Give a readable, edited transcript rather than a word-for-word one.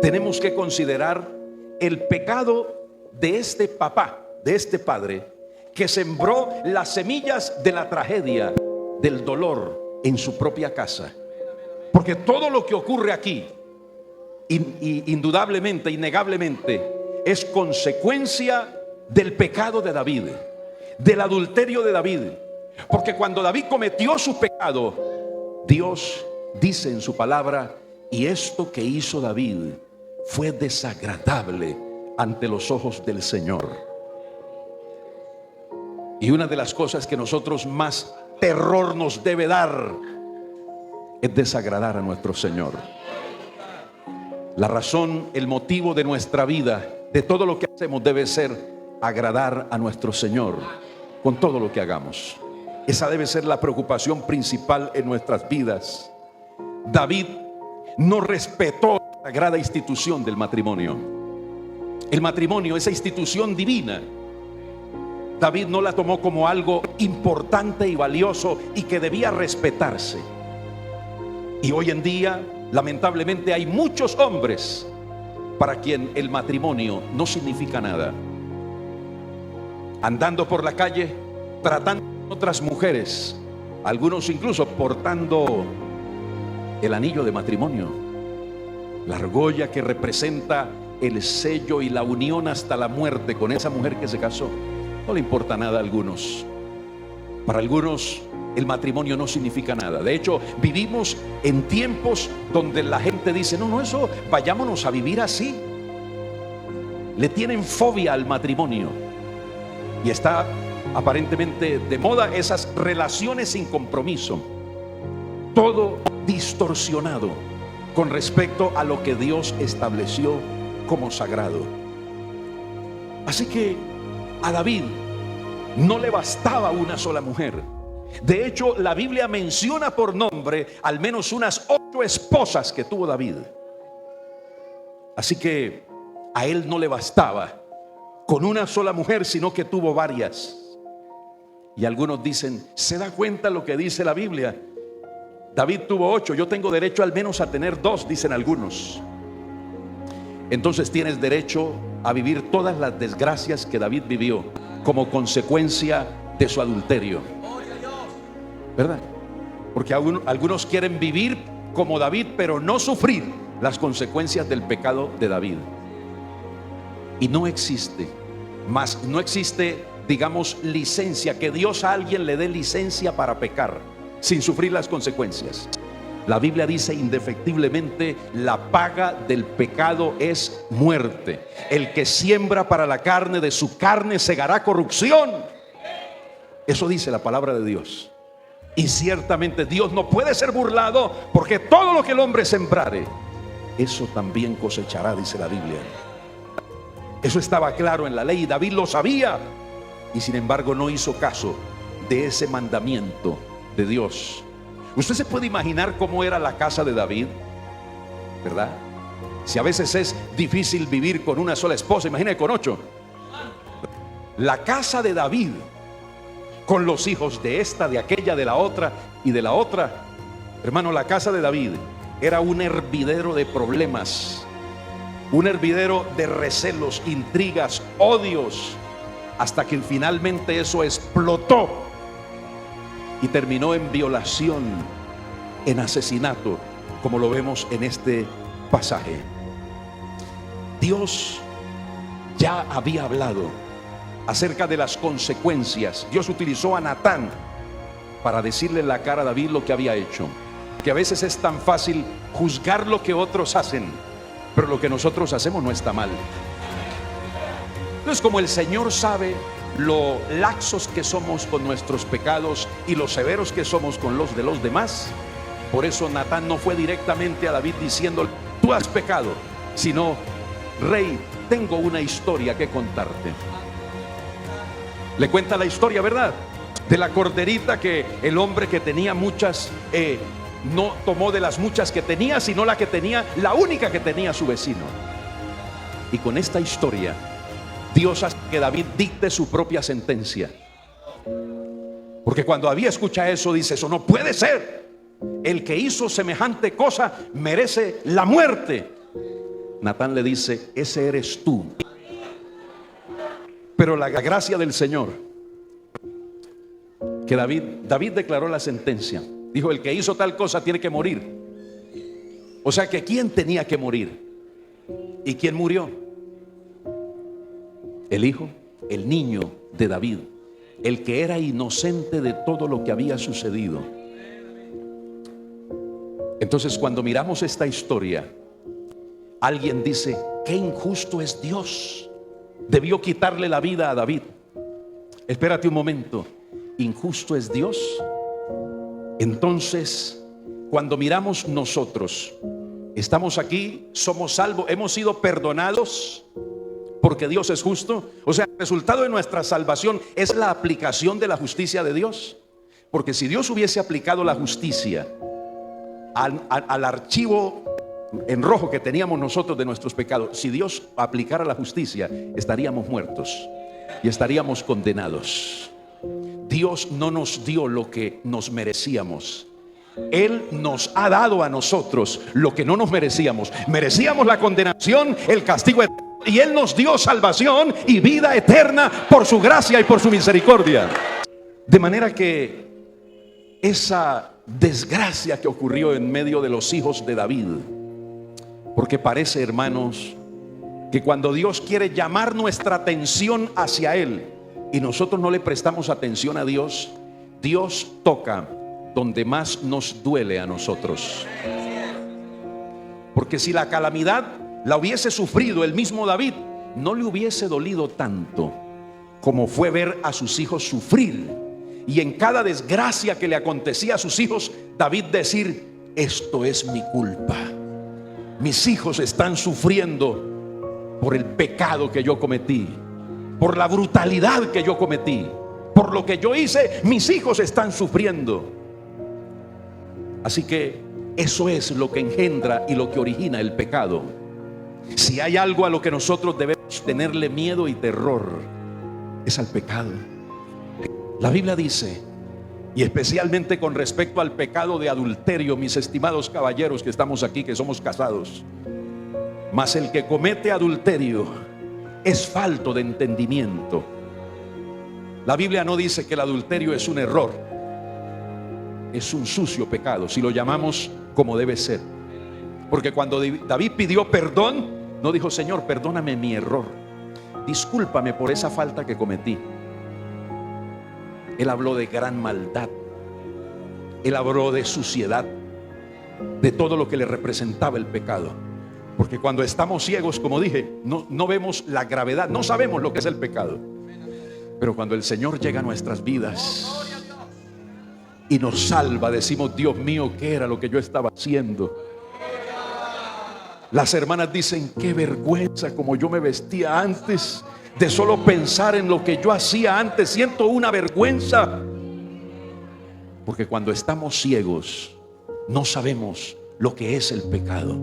tenemos que considerar el pecado de este papá, de este padre, que sembró las semillas de la tragedia, del dolor en su propia casa. Porque todo lo que ocurre aquí, indudablemente, innegablemente, es consecuencia del pecado de David, del adulterio de David. Porque cuando David cometió su pecado, Dios dice en su palabra: y esto que hizo David fue desagradable ante los ojos del Señor. Y una de las cosas que nosotros más terror nos debe dar es desagradar a nuestro Señor. La razón, el motivo de nuestra vida, de todo lo que hacemos, debe ser agradar a nuestro Señor con todo lo que hagamos. Esa debe ser la preocupación principal en nuestras vidas. David no respetó la sagrada institución del matrimonio. El matrimonio, esa institución divina, David no la tomó como algo importante y valioso y que debía respetarse. Y hoy en día, lamentablemente, hay muchos hombres para quien el matrimonio no significa nada. Andando por la calle, tratando con otras mujeres, algunos incluso portando el anillo de matrimonio, la argolla que representa el sello y la unión hasta la muerte con esa mujer que se casó. No le importa nada a algunos. Para algunos el matrimonio no significa nada. De hecho, vivimos en tiempos donde la gente dice: no, eso, vayámonos a vivir así. Le tienen fobia al matrimonio. Y está aparentemente de moda esas relaciones sin compromiso. Todo distorsionado con respecto a lo que Dios estableció como sagrado. Así que a David no le bastaba una sola mujer. De hecho, la Biblia menciona por nombre al menos unas 8 esposas que tuvo David. Así que a él no le bastaba con una sola mujer, sino que tuvo varias. Y algunos dicen: ¿se da cuenta lo que dice la Biblia? David tuvo 8, yo tengo derecho al menos a tener 2, dicen algunos. Entonces tienes derecho a vivir todas las desgracias que David vivió como consecuencia de su adulterio, ¿verdad? Porque algunos quieren vivir como David, pero no sufrir las consecuencias del pecado de David. Y no existe digamos, licencia, que Dios a alguien le dé licencia para pecar sin sufrir las consecuencias. La Biblia dice indefectiblemente: la paga del pecado es muerte. El que siembra para la carne, de su carne segará corrupción. Eso dice la palabra de Dios. Y ciertamente Dios no puede ser burlado, porque todo lo que el hombre sembrare, eso también cosechará, dice la Biblia. Eso estaba claro en la ley y David lo sabía, y sin embargo no hizo caso de ese mandamiento de Dios. Usted se puede imaginar cómo era la casa de David, ¿verdad? Si a veces es difícil vivir con una sola esposa, imagínate con 8. La casa de David, con los hijos de esta, de aquella, de la otra y de la otra. Hermano, la casa de David era un hervidero de problemas, un hervidero de recelos, intrigas, odios, hasta que finalmente eso explotó y terminó en violación, en asesinato, como lo vemos en este pasaje. Dios ya había hablado acerca de las consecuencias. Dios utilizó a Natán para decirle en la cara a David lo que había hecho. Que a veces es tan fácil juzgar lo que otros hacen, pero lo que nosotros hacemos no está mal. Entonces, como el Señor sabe lo laxos que somos con nuestros pecados y lo severos que somos con los de los demás, por eso Natán no fue directamente a David diciéndole: tú has pecado, sino: rey, tengo una historia que contarte. Le cuenta la historia, ¿verdad? De la corderita que el hombre que tenía muchas, no tomó de las muchas que tenía, sino la que tenía, la única que tenía su vecino. Y con esta historia Dios hace que David dicte su propia sentencia. Porque cuando David escucha eso, dice: eso no puede ser. El que hizo semejante cosa merece la muerte. Natán le dice: ese eres tú. Pero la gracia del Señor, que David declaró la sentencia. Dijo: el que hizo tal cosa tiene que morir. O sea que ¿quién tenía que morir? ¿Y quién murió? El hijo, el niño de David, el que era inocente de todo lo que había sucedido. Entonces, cuando miramos esta historia, alguien dice: qué injusto es Dios, debió quitarle la vida a David. Espérate un momento, ¿injusto es Dios? Entonces, cuando miramos nosotros, estamos aquí, somos salvos, hemos sido perdonados porque Dios es justo. O sea, el resultado de nuestra salvación es la aplicación de la justicia de Dios. Porque si Dios hubiese aplicado la justicia al archivo en rojo que teníamos nosotros de nuestros pecados, si Dios aplicara la justicia, estaríamos muertos y estaríamos condenados. Dios no nos dio lo que nos merecíamos. Él nos ha dado a nosotros lo que no nos merecíamos. Merecíamos la condenación, el castigo eterno, y Él nos dio salvación y vida eterna por su gracia y por su misericordia. De manera que esa desgracia que ocurrió en medio de los hijos de David, porque parece, hermanos, que cuando Dios quiere llamar nuestra atención hacia Él y nosotros no le prestamos atención a Dios, Dios toca donde más nos duele a nosotros. Porque si la calamidad la hubiese sufrido el mismo David, no le hubiese dolido tanto como fue ver a sus hijos sufrir. Y en cada desgracia que le acontecía a sus hijos, David decir: esto es mi culpa. Mis hijos están sufriendo por el pecado que yo cometí, por la brutalidad que yo cometí, por lo que yo hice. Mis hijos están sufriendo. Así que eso es lo que engendra y lo que origina el pecado. Si hay algo a lo que nosotros debemos tenerle miedo y terror, es al pecado. La Biblia dice, y especialmente con respecto al pecado de adulterio, mis estimados caballeros que estamos aquí, que somos casados: mas el que comete adulterio es falto de entendimiento. La Biblia no dice que el adulterio es un error, es un sucio pecado, si lo llamamos como debe ser. Porque cuando David pidió perdón, no dijo: Señor, perdóname mi error, discúlpame por esa falta que cometí. Él habló de gran maldad, él habló de suciedad, de todo lo que le representaba el pecado. Porque cuando estamos ciegos, como dije, no vemos la gravedad, no sabemos lo que es el pecado. Pero cuando el Señor llega a nuestras vidas y nos salva, decimos: Dios mío, ¿qué era lo que yo estaba haciendo? Las hermanas dicen: qué vergüenza como yo me vestía antes. De solo pensar en lo que yo hacía antes, siento una vergüenza. Porque cuando estamos ciegos, no sabemos lo que es el pecado.